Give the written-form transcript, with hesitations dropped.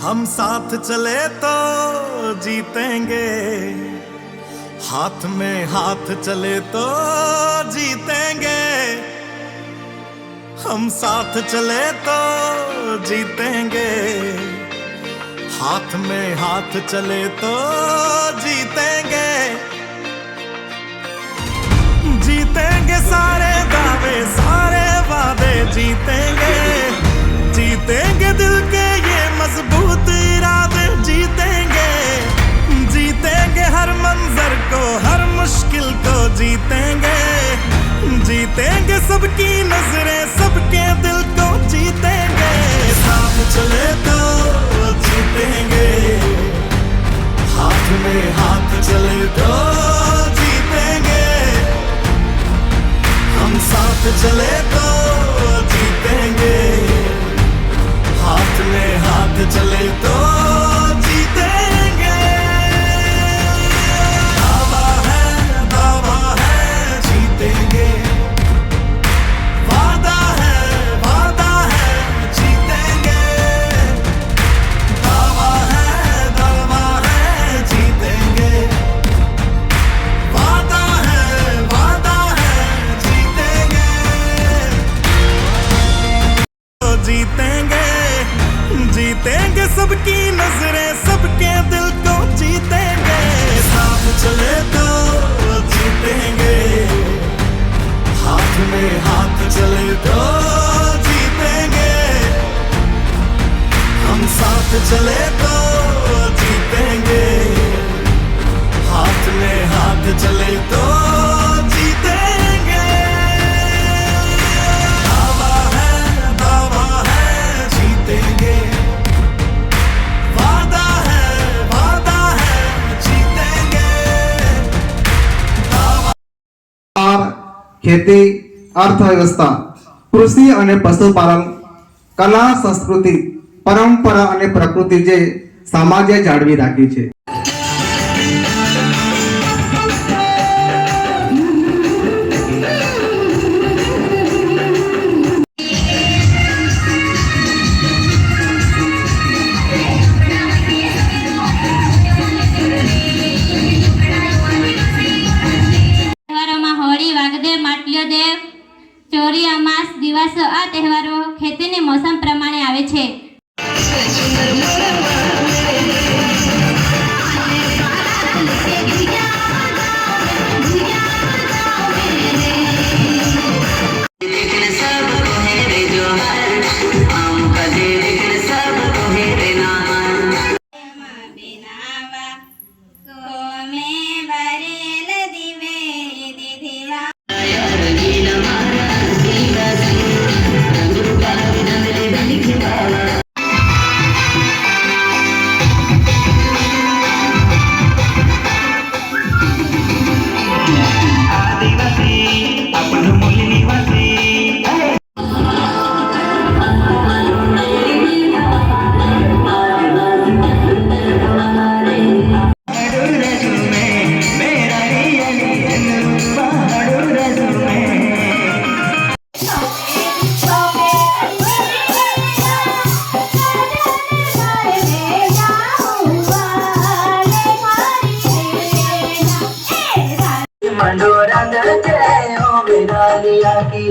हम साथ चले तो जीतेंगे, हाथ में हाथ चले तो जीतेंगे। हम साथ चले तो जीतेंगे, हाथ में हाथ चले तो जीतेंगे। जीतेंगे सारे दावे सारे वादे जीतेंगे, जीतेंगे दिल के ये मजबूत इरादे जीतेंगे। जीतेंगे हर मंजर को हर मुश्किल को जीतेंगे, जीतेंगे सबकी नजरें सबके दिल को जीतेंगे। साथ चले तो जीतेंगे, हाथ में हाथ चले तो जीतेंगे। हम साथ चले तो जीतेंगे, हाथ में हाथ चले तो जीतेंगे। दावा है जीतेंगे, वादा है जीतेंगे। दावा है जीतेंगे, वादा है जीतेंगे। तो जीतेंगे, जीतेंगे सबकी नजरें सबके दिल को जीतेंगे। साथ चले तो जीतेंगे, हाथ में हाथ चले तो जीतेंगे। हम साथ चले तो जीतेंगे, हाथ में हाथ चले तो जीतेंगे। दावा है जीतेंगे, वादा है जीतेंगे। ખેતી, અર્થવ્યવસ્થા, કૃષિ અને પશુપાલન, કલા, સંસ્કૃતિ, પરંપરા અને પ્રકૃતિ જે સમાજે જાળવી રાખી છે। ચોરી અમાસ દિવસો આ તહેવારો ખેતીની મોસમ પ્રમાણે આવે છે। मंडोरा दर्जे ओ मेरा लिया की